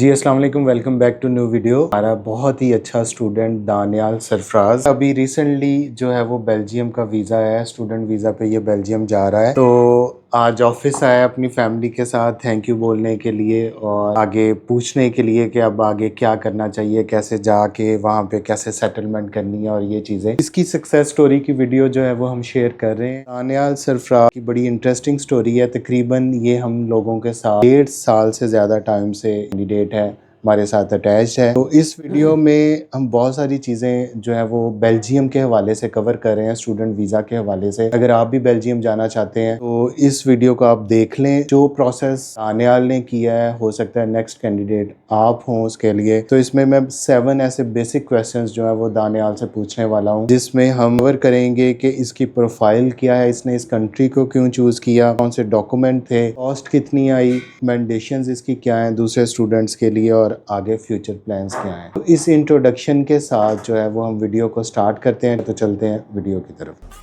जी अस्सलाम वालेकुम, welcome back to new video. हमारा बहुत ही अच्छा स्टूडेंट दानियाल सरफराज अभी रिसेंटली जो है वो बेल्जियम का वीज़ा है, स्टूडेंट वीज़ा पे ये बेल्जियम जा रहा है। तो आज ऑफिस आया अपनी फैमिली के साथ थैंक यू बोलने के लिए और आगे पूछने के लिए कि अब आगे क्या करना चाहिए, कैसे जाके वहाँ पे कैसे सेटलमेंट करनी है और ये चीज़ें। इसकी सक्सेस स्टोरी की वीडियो जो है वो हम शेयर कर रहे हैं। दानियाल सरफराज की बड़ी इंटरेस्टिंग स्टोरी है। तकरीबन ये हम लोगों के साथ 1.5 साल से ज़्यादा टाइम से कैंडिडेट है, हमारे साथ अटैच्ड है। तो इस वीडियो में हम बहुत सारी चीज़ें जो है वो बेल्जियम के हवाले से कवर कर रहे हैं, स्टूडेंट वीज़ा के हवाले से। अगर आप भी बेल्जियम जाना चाहते हैं तो इस वीडियो को आप देख लें। जो प्रोसेस दानियाल ने किया है, हो सकता है नेक्स्ट कैंडिडेट आप हों उसके लिए। तो इसमें मैं 7 ऐसे बेसिक क्वेश्चंस जो है वो दानियाल से पूछने वाला हूँ, जिसमें हम कवर करेंगे कि इसकी प्रोफाइल क्या है, इसने इस कंट्री को क्यों चूज किया, कौन से डॉक्यूमेंट थे, कॉस्ट कितनी आई, रिकमेंडेशंस इसकी क्या है दूसरे स्टूडेंट्स के लिए और आगे फ्यूचर प्लान्स क्या हैं। तो इस इंट्रोडक्शन के साथ जो है वो हम वीडियो को स्टार्ट करते हैं। तो चलते हैं वीडियो की तरफ।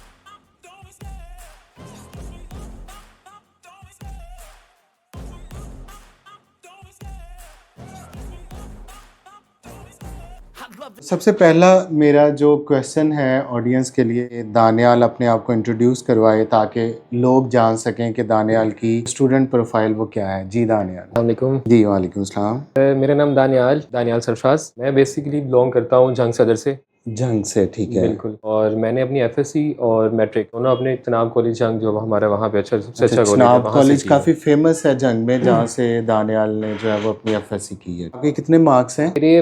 सबसे पहला मेरा जो क्वेश्चन है ऑडियंस के लिए, दानियाल अपने आप को इंट्रोड्यूस करवाए ताकि लोग जान सकें कि दानियाल की स्टूडेंट प्रोफाइल वो क्या है। जी दानियाल। अस्सलामुअलैकुम। जी वालेकुम सलाम। मेरा नाम दानियाल सरफराज। मैं बेसिकली बिलोंग करता हूँ जंग सदर से। जंग से, ठीक है। बिल्कुल। और मैंने अपनी एफएससी और मैट्रिक दोनों अपने चनाब कॉलेज जंग, जो हमारा वहाँ पे सबसे अच्छा कॉलेज है, चनाब वहाँ से कॉलेज की है। काफी फेमस है जंग में, जहाँ से दानियाल ने जो है वो अपनी एफएससी की है। आपके कितने मार्क्स हैं? मेरे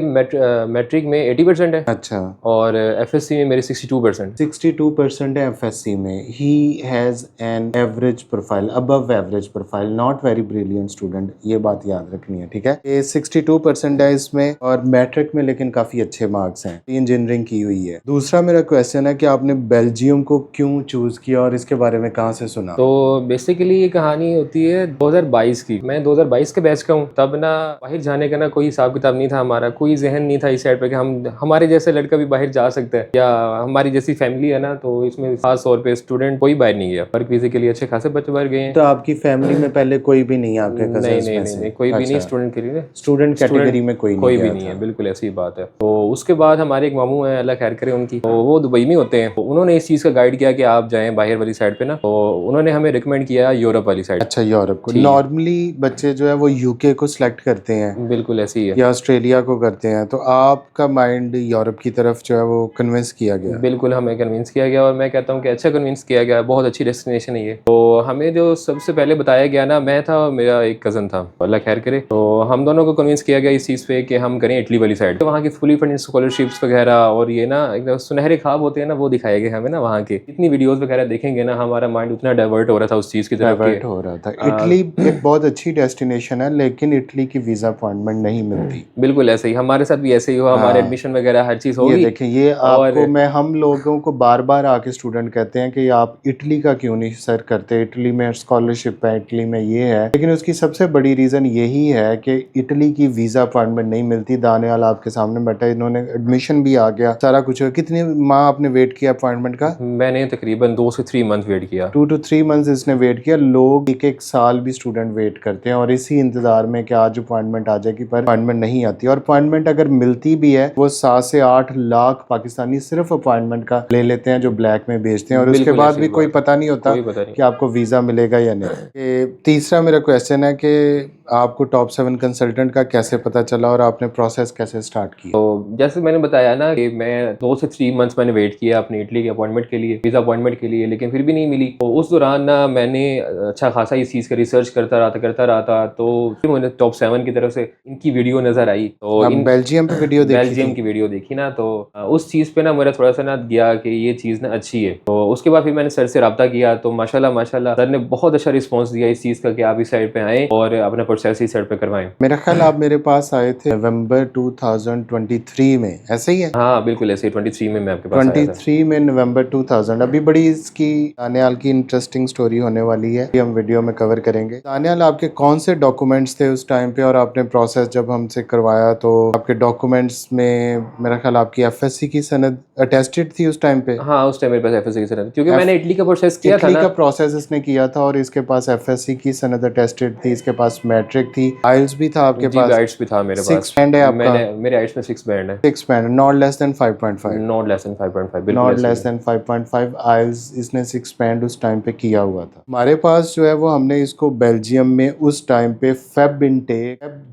मैट्रिक में 80% है अच्छा, और एफएससी में मेरे 62%। 62% है एफएससी में। He has an average profile, above average profile, not very brilliant student. ये बात याद रखनी है, ठीक है। ये 62% है इसमें और मैट्रिक में लेकिन काफी अच्छे मार्क्स हैं। इंजीनियरिंग की हुई है। दूसरा मेरा क्वेश्चन है कि आपने बेल्जियम को क्यों चूज किया और इसके बारे में कहाँ से सुना? तो बेसिकली ये कहानी होती है 2022 की। मैं 2022 के बैच का हूँ। तब ना बाहर जाने का ना कोई हिसाब किताब नहीं था, हमारा कोई जहन नहीं था इस साइड पे कि हमारे जैसे लड़का भी बाहर जा सकता है, या हमारी जैसी फैमिली है ना, तो इसमें खास तौर पे स्टूडेंट कोई बाहर नहीं गया। वर्क वीजे के लिए अच्छे खासे बच्चे बाहर गए हैं। तो आपकी फैमिली में पहले कोई भी नहीं है आपके नहीं कजन्स नहीं में नहीं से? नहीं, कोई भी नहीं अच्छा, स्टूडेंट के लिए। स्टूडेंट कैटेगरी में कोई नहीं कोई भी गया नहीं था। है, बिल्कुल ऐसी बात है। तो उसके बाद हमारे एक मामू हैं, अल्लाह खैर करे उनकी, तो वो दुबई में होते हैं। तो उन्होंने इस चीज़ का गाइड किया कि आप जाएं बाहर वाली साइड पे ना, तो उन्होंने हमें रिकमेंड किया यूरोप वाली साइड। अच्छा, यूरोप को। ठीक है, नॉर्मली बच्चे जो है वो यूके को सिलेक्ट करते हैं बिल्कुल ऐसी ही है। या ऑस्ट्रेलिया को करते हैं, तो आपका माइंड यूरोप की तरफ जो है वो कन्विंस किया गया? बिल्कुल हमें कन्विंस किया गया, और मैं कहता हूँ कि अच्छा कन्विंस किया गया। बहुत अच्छी डेस्टिनेशन है ये। तो हमें जो सबसे पहले बताया गया ना, मैं था और मेरा एक कज़न था, अल्लाह खैर करे, तो हम दोनों को कन्विंस किया गया इस चीज़ पे कि हम करें इटली वाली साइड। तो वहाँ की फुली फंडेड स्कॉलरशिप्स वगैरह और ये ना एकदम सुनहरे ख्वाब होते हैं ना, वो दिखाए गए हमें ना। वहाँ के जितनी वीडियोज़ वगैरह देखेंगे ना, हमारा माइंड उतना डाइवर्ट हो रहा था उस चीज़ की तरफ। डाइवर्ट हो रहा था। इटली एक बहुत अच्छी डेस्टिनेशन है, लेकिन इटली की वीज़ा अपॉइंटमेंट नहीं मिलती। बिल्कुल ऐसे ही हमारे साथ भी ऐसे ही हुआ। हमारे हाँ, एडमिशन वगैरह हर चीज़ ये होगी। देखें, ये और आपको मैं हम लोगों को बार बार आके स्टूडेंट कहते हैं कि आप इटली का क्यों नहीं सर करते, इटली में स्कॉलरशिप है, इटली में ये है। लेकिन उसकी सबसे बड़ी रीज़न यही है कि इटली की वीज़ा अपॉइंटमेंट नहीं मिलती। दानियाल आपके सामने बैठा, इन्होंने एडमिशन भी आ गया, सारा कुछ हो। कितनी माह आपने वेट किया अपॉइंटमेंट का? मैंने तकरीबन 2 से 3 मंथ वेट किया। 2 to 3 मंथ्स इसने वेट किया। लोग एक एक साल भी स्टूडेंट वेट करते हैं और इसी इंतजार में कि आज अपॉइंटमेंट आ जाएगी, पर अपॉइंटमेंट नहीं आती। और अपॉइंटमेंट अगर मिलती भी है, वो 7 से 8 लाख पाकिस्तानी सिर्फ अपॉइंटमेंट का ले लेते हैं, जो ब्लैक में बेचते हैं, और उसके बिल्कुल बाद ऐसी भी कोई बात, पता नहीं होता कोई पता नहीं। कि आपको वीज़ा मिलेगा या नहीं। तीसरा मेरा क्वेश्चन है कि आपको टॉप 7 कंसल्टेंट का कैसे पता चला और आपने प्रोसेस कैसे स्टार्ट किया? तो जैसे मैंने बताया ना कि मैं 2 से 3 मंथ्स मैंने वेट किया अपनी इटली के अपॉइंटमेंट के लिए, वीज़ा अपॉइंटमेंट के लिए, लेकिन फिर भी नहीं मिली। तो उस दौरान ना मैंने अच्छा खासा इस चीज़ का रिसर्च करता रहा था। तो फिर मैंने टॉप 7 की तरफ से इनकी वीडियो नज़र आई, तो आप इन बेल्जियम पे वीडियो देखी बेल्जियम थी? की वीडियो देखी ना, तो उस चीज़ पे ना मेरा थोड़ा सा ना गया कि ये चीज़ ना अच्छी है। तो उसके बाद फिर मैंने सर से रब्ता किया, तो माशाल्लाह सर ने बहुत अच्छा रिस्पॉन्स दिया इस चीज़ का कि आप इस साइड पे आएँ और अपना प्रोसेस इस साइड पे करवाएं। मेरा ख्याल आप मेरे पास आए थे नवंबर 2023 में, ऐसे ही है? हाँ बिल्कुल ऐसे 23 में मैं आपके पास आया था। 23 में नवंबर 2000। अभी बड़ी इसकी दानियाल की इंटरेस्टिंग स्टोरी होने वाली है, ये हम वीडियो में कवर करेंगे। दानियाल, आपके कौन से डॉक्यूमेंट्स थे उस टाइम पे, और आपने प्रोसेस जब हमसे करवाया तो आपके डॉक्यूमेंट्स में मेरा ख्याल आपकी एफएससी की सनद अटेस्टेड थी उस टाइम पे? हाँ, उस टाइम मेरे पास एफएससी की सनद, क्योंकि मैंने इटली का प्रोसेस किया था इटली ना। का प्रोसेस इसने किया था और इसके पास एफएससी की सनद अटेस्टेड थी, इसके पास मैट्रिक थी, आइल्स भी था आपके जी, पास, आइट्स भी था मेरे पास। 6 बैंड है आपका? मैंने मेरे आइट्स में 6 बैंड है। 6 band, not less than 5.5, not less than 5.5, बिल्कुल नॉट ऐसे लेस ही। देन 5.5 आइल्स इसने 6 बैंड उस टाइम पे किया हुआ था। हमारे पास जो है वो हमने इसको बेल्जियम में उस टाइम पे फेब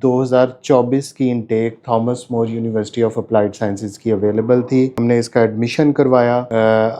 2024 की intake Thomas More university of applied sciences की अवेलेबल थी। हमने इसका एडमिशन करवाया।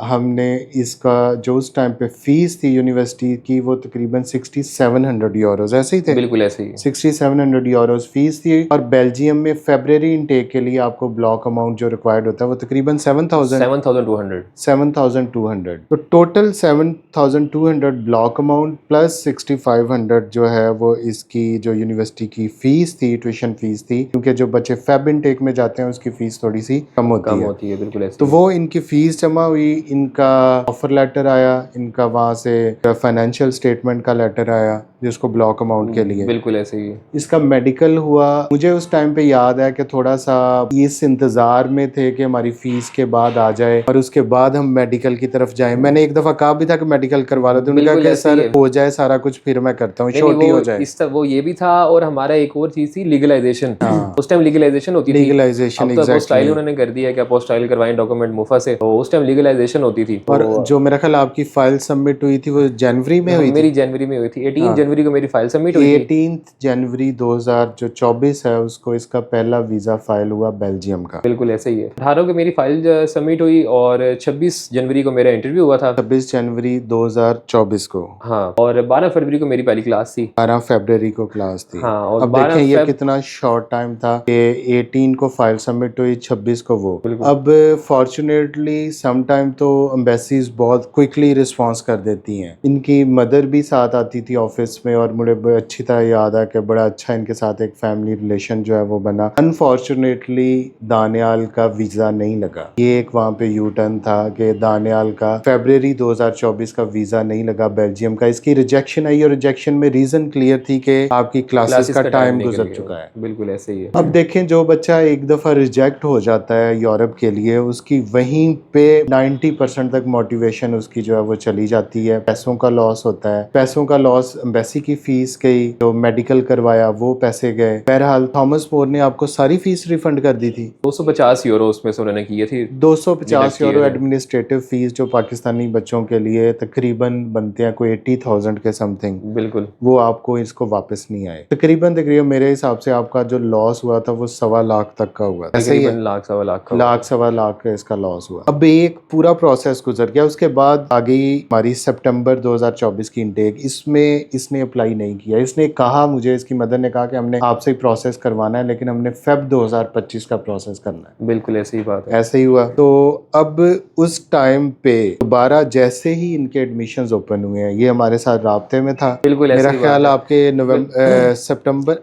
हमने इसका जो उस टाइम पे फीस थी यूनिवर्सिटी की वो तकरीबन 6700 यूरोज ऐसे ही थे, बिल्कुल ऐसे ही। 6700 यूरोज फीस थी। और बेल्जियम में फेब्रवरी इनटेक के लिए आपको ब्लॉक अमाउंट जो रिक्वायर्ड होता है वो तकरीबन 7200। 7200। तो टोटल 7200 ब्लॉक अमाउंट प्लस 6500 जो है वो इसकी जो यूनिवर्सिटी की फीस थी, ट्यूशन फीस थी, क्योंकि जो बच्चे फेब इनटेक में जाते हैं उसकी फीस थोड़ी सी कम होती है। बिल्कुल ऐसे तो ही। वो इनकी फीस जमा हुई, इनका ऑफर लेटर आया, इनका वहाँ से फाइनेंशियल स्टेटमेंट का लेटर आया जिसको ब्लॉक अमाउंट के लिए, बिल्कुल ऐसे ही। इसका मेडिकल हुआ। मुझे उस टाइम पे याद है कि थोड़ा सा इस इंतजार में थे कि हमारी फीस के बाद आ जाए और उसके बाद हम मेडिकल की तरफ जाएं। मैंने एक दफा कहा भी था कि मेडिकल करवा लो, तो उन्होंने कहा बिल्कुल कि ऐसे ही सर है। हो जाए सारा कुछ फिर मैं करता हूँ, नहीं नहीं, छोटी हो वो जाए। वो ये भी था, और हमारा एक और चीज थी लीगलाइजेशन। हाँ। उस टाइम लीगलाइजेशन होती थी। लीगलाइजेशन, अब तो अपोस्टाइल एग्जैक्टली। उन्होंने कर दिया कि अपोस्टाइल करवाएं डॉक्यूमेंट मुफ्त से, तो उस टाइम लीगलाइजेशन होती थी। और तो जो मेरा ख्याल आपकी फाइल सबमिट हुई थी वो जनवरी में हुई मेरी थी। जनवरी में हुई थी, 18 हाँ। जनवरी को मेरी फाइल सबमिट हुई थी। 18 जनवरी 2024 है उसको इसका पहला वीजा फाइल हुआ बेल्जियम का। बिल्कुल ऐसे ही है। 18 को मेरी फाइल सबमिट हुई और 26 जनवरी को मेरा इंटरव्यू हुआ था। 26 जनवरी 2024 को। हाँ, और 12 फरवरी को मेरी पहली क्लास थी। 12 फरवरी को क्लास थी। हाँ, और अब 12 देखें ये फेब कितना शॉर्ट टाइम था कि 18 को फाइल सबमिट हुई, 26 को वो। बिल्कुल। अब फॉर्चुनेटली सम टाइम तो एम्बेसीज बहुत क्विकली रिस्पांस कर देती हैं। इनकी मदर भी साथ आती थी ऑफिस में और मुझे अच्छी तरह याद है कि बड़ा अच्छा इनके साथ एक फैमिली रिलेशन जो है वो बना। अनफॉर्चुनेटली दानियाल का वीजा नहीं लगा। ये एक वहाँ पे यू टर्न था कि दानियाल का फरवरी 2024 का वीजा नहीं लगा बेल्जियम का। इसकी रिजेक्शन आई और रिजेक्शन में रीजन क्लियर थी कि आपकी क्लासेस का टाइम गुजर चुका है। बिल्कुल ऐसे ही है। अब देखें, जो बच्चा एक दफ़ा रिजेक्ट हो जाता है यूरोप के लिए, उसकी वहीं पे 90% तक मोटिवेशन उसकी जो है वो चली जाती है। पैसों का लॉस होता है, पैसों का लॉस, एम्बेसी की फीस गई, जो मेडिकल करवाया वो पैसे गए। बहरहाल थॉमस मोर ने आपको सारी फीस रिफंड कर दी थी। 250 यूरो उसमें से उन्होंने किए थे। 250 यूरो किए थे। एडमिनिस्ट्रेटिव फीस जो पाकिस्तानी बच्चों के लिए तकरीबन बनते हैं कोई 80,000 के समथिंग, बिल्कुल। वो आपको इसको वापस नहीं आए। तकरीबन मेरे हिसाब से आपका जो लॉस हुआ था वो 1.25 लाख तक का हुआ था। ऐसे ही है? तकरीबन लाख सवा लाख का। लाख 1.25 लाख का इसका लॉस हुआ। अब एक पूरा प्रोसेस गुजर गया। उसके बाद आ गई हमारी सितंबर 2024 की इनटेक। इसमें इसने अप्लाई नहीं किया। इसने कहा, मुझे इसकी मदर ने कहा कि हमने आपसे ही प्रोसेस करवाना है, लेकिन हमने फेब 2025 का प्रोसेस करना है। बिल्कुल ऐसे ही बात है। ऐसे ही हुआ। तो अब उस टाइम पे दोबारा जैसे ही इनके एडमिशंस ओपन हुए हैं, ये हमारे साथ राब्ते में था। बिल्कुल ऐसे मेरा ही ख्याल बात है। आपके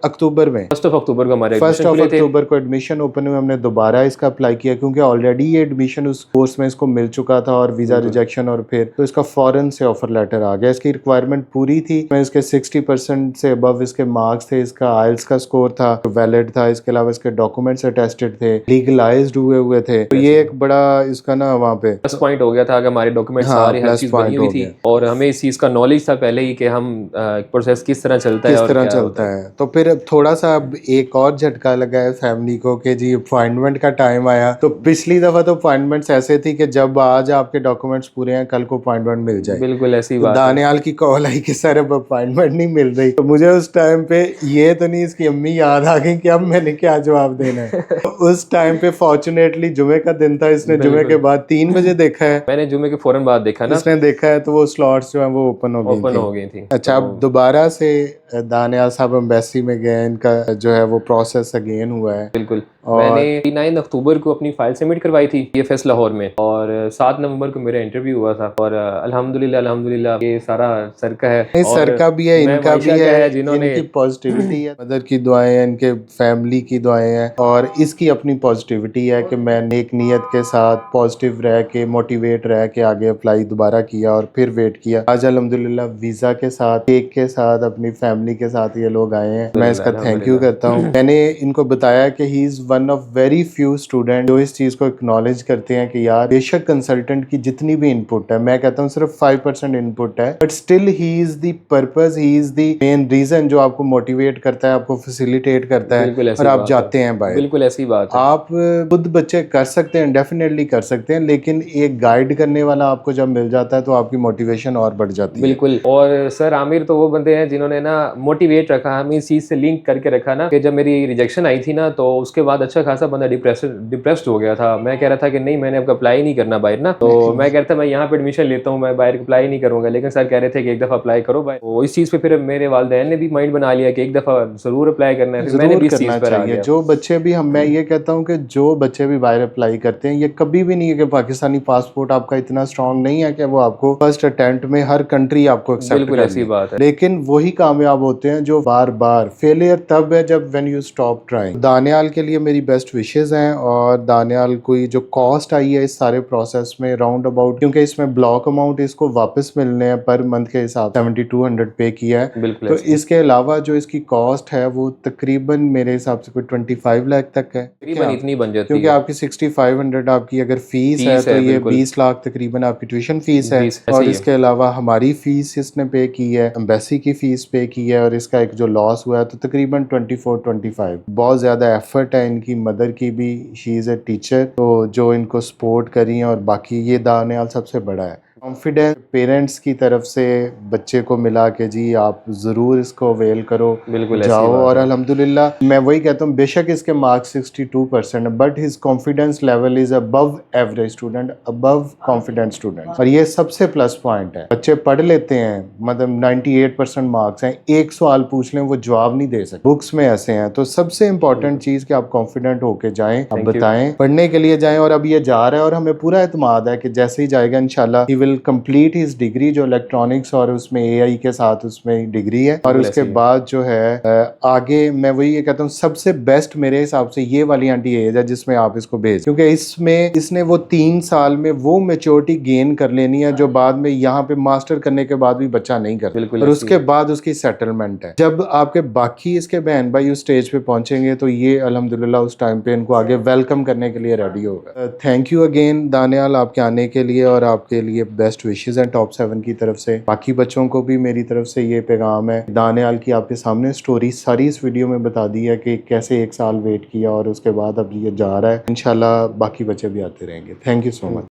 अक्टूबर में 1 अक्टूबर को हमारे 1 एडमिशन खुले थे। अक्टूबर को एडमिशन ओपन हुए। हमने दोबारा इसका अप्लाई किया क्योंकि ऑलरेडी ये एडमिशन उस कोर्स में इसको मिल चुका था और वीजा रिजेक्शन, और फिर तो इसका फौरन से ऑफर लेटर आ गया। इसकी रिक्वायरमेंट पूरी थी। मैं इसके 60% से अबव इसके मार्क्स थे, इसका आइल्स का स्कोर था वैलिड था, इसके अलावा इसके डॉक्यूमेंट्स अटेस्टेड थे, लीगलाइज्ड हुए थे। तो ये एक बड़ा इसका ना वहाँ पे प्लस पॉइंट हो गया था कि हमारे डॉक्यूमेंट हाँ, सारी हर प्लस चीज पॉइंट बनी हुई हो थी, गया। और हमें इस चीज का नॉलेज था पहले ही कि हम प्रोसेस किस तरह चलता है किस और तरह क्या चलता होता है। है। तो फिर थोड़ा सा अब एक और झटका लगा है फैमिली को कि जी अपॉइंटमेंट का टाइम आया। तो पिछली दफा तो अपॉइंटमेंट्स ऐसे थी कि जब आज आपके डॉक्यूमेंट्स पूरे हैं कल को अपॉइंटमेंट मिल जाए। बिल्कुल ऐसी तो बात है। दानियाल की कॉल आई कि सर अब अपॉइंटमेंट नहीं मिल रही। तो मुझे उस टाइम पे ये तो नहीं, इसकी अम्मी याद आ गई कि अब मैंने क्या जवाब देना है। तो उस टाइम पे फॉर्चुनेटली जुमे का दिन था। इसने जुमे के बाद 3 बजे देखा है। मैंने जुमे के फौरन बाद देखा ना, इसने देखा है तो वो स्लॉट्स जो है वो ओपन हो गई ओपन थी। हो गई थी। अच्छा, अब दोबारा से दानियाल साहब एम्बेसी में गए, इनका जो है वो प्रोसेस अगेन हुआ है। बिल्कुल। मैंने 9 अक्टूबर को अपनी फाइल सबमिट करवाई थी EFS लाहौर में, और 7 नवंबर को मेरा इंटरव्यू हुआ था, और अल्हम्दुलिल्लाह ये सारा सर का है, नहीं, और सर का भी है, मैं इनका भी मायशा का है, जिन्होंने इनकी पॉजिटिविटी है, मदर की दुआएं हैं, इनके फैमिली की दुआएं हैं, और इसकी अपनी पॉजिटिविटी है कि मैंने एक नीयत के साथ पॉजिटिव रह के, मोटिवेट रह के आगे अप्लाई दोबारा किया और फिर वेट किया। आज अल्हम्दुलिल्लाह वीज़ा के साथ, केक के साथ, अपनी फैमिली के साथ ये लोग आए हैं। मैं इसका थैंक यू करता हूँ। मैंने इनको बताया कि he is one of very few student जो इस चीज़ को एक्नॉलेज करते हैं कि यार बेशक कंसल्टेंट की जितनी भी इनपुट है, मैं कहता हूँ सिर्फ 5% इनपुट है, but still he is the purpose, he is the main reason जो आपको मोटिवेट करता है, आपको फैसिलिटेट करता है, बिल्कुल ऐसी और आप बात जाते हैं बाहर। बिल्कुल ऐसी बात है। आप खुद बच्चे कर सकते हैं, डेफिनेटली कर सकते हैं, लेकिन एक गाइड करने वाला आपको जब मिल जाता है तो आपकी मोटिवेशन और बढ़ जाती है। बिल्कुल, और सर आमिर तो वो बंदे हैं जिन्होंने ना मोटिवेट रखा, हमें इस चीज़ से लिंक करके रखा ना, कि जब मेरी रिजेक्शन आई थी ना, तो उसके बाद अच्छा खासा बंदा डिप्रेस्ड हो गया था। मैं कह रहा था कि नहीं, मैंने अब अप्लाई नहीं करना बाहर ना, तो मैं कह रहा था मैं यहाँ पे एडमिशन लेता हूँ, मैं बाहर अप्लाई नहीं करूँगा, लेकिन सर कह रहे थे कि एक दफ़ा अप्लाई करो बाहर। तो इस चीज़ पे फिर मेरे वालिदैन ने भी माइंड बना लिया कि एक दफ़ा ज़रूर अप्लाई करना है, फिर मैंने जरूर भी इस करना चीज़ पर आ चाहिए। गया। जो बच्चे भी मैं ये कहता हूँ कि जो बच्चे भी बाहर अप्लाई करते हैं, ये कभी भी नहीं है कि पाकिस्तानी पासपोर्ट आपका इतना स्ट्रांग नहीं है कि वो आपको फर्स्ट अटेम्प्ट में हर कंट्री आपको एक्सेप्ट बिल्कुल कर ऐसी ले। बात है। लेकिन वही कामयाब होते हैं जो बार बार, फेलियर तब है जब when you stop trying. Daniyal के लिए मेरी बेस्ट विशेस हैं, और दानियाल कोई जो कॉस्ट आई है इस सारे प्रोसेस में राउंड अबाउट, क्योंकि इसमें ब्लॉक अमाउंट इसको वापस मिलने हैं पर मंथ के हिसाब 7200 पे किया है। बिल्कुल तो ऐसी इसके अलावा जो इसकी कॉस्ट है वो तकरीबन मेरे हिसाब से कोई 25 लाख तक है, तकरीबन इतनी बन जाती क्योंकि है। आपकी 6500 आपकी अगर फीस है फीस तो है ये बिल्कुल। 20 लाख तकरीबन आपकी ट्यूशन फीस है, फीस ऐसे और ही है। इसके अलावा हमारी फीस इसने पे की है, एम्बेसी की फीस पे की है, और इसका एक जो लॉस हुआ है तो तकरीबन 24-25। बहुत ज़्यादा एफर्ट है इनकी मदर की भी, शी इज़ ए टीचर, तो जो इनको सपोर्ट करी है, और बाकी ये दानियाल सबसे बड़ा है। कॉन्फिडेंस पेरेंट्स की तरफ से बच्चे को मिला के जी आप ज़रूर इसको अवेल करो, बिल्कुल ऐसी जाओ, बात और है। अल्हम्दुलिल्लाह मैं वही कहता हूँ, बेशक इसके मार्क्स 62% है, but his confidence level is above average student, above confident student, और ये सबसे प्लस पॉइंट है। बच्चे पढ़ लेते हैं, मतलब 98% मार्क्स हैं, एक सवाल पूछ लें वो जवाब नहीं दे सकते, बुक्स में ऐसे हैं। तो सबसे इंपॉर्टेंट चीज़ कि आप कॉन्फिडेंट होके जाएं, आप Thank you. बताएं, पढ़ने के लिए जाएं, और अब ये जा रहा है और हमें पूरा एतमाद है कि जैसे ही जाएगा इंशाल्लाह he will complete his degree, जो इलेक्ट्रॉनिक्स और उसमें AI के साथ उसमें डिग्री है, और बिल्कुल उसके ऐसे ही है। बाद जो है आगे मैं वही ये कहता हूँ सबसे बेस्ट मेरे हिसाब से ये वाली एंटी एज है जिसमें आप इसको भेज, क्योंकि इसमें इसने वो 3 साल में वो मेच्योरिटी गेन कर लेनी है जो बाद में यहाँ पे मास्टर करने के बाद भी बच्चा नहीं करता, बिल्कुल और ऐसी उसके है। बाद उसकी सेटलमेंट है। जब आपके बाकी इसके बहन भाई उस स्टेज पे पहुंचेंगे तो ये अल्हम्दुलिल्लाह उस टाइम पे इनको आगे वेलकम करने के लिए रेडी होगा। थैंक यू अगेन दानियाल आपके आने के लिए, और आपके लिए बेस्ट विशेस हैं टॉप 7 की तरफ से। बाकी बच्चों को भी मेरी तरफ से ये पैगाम है, दानियाल की आपके सामने स्टोरी सारी इस वीडियो में बता दी है कि कैसे 1 साल वेट किया और उसके बाद अब ये जा रहा है। इंशाल्लाह बाकी बच्चे भी आते रहेंगे। Thank you so much.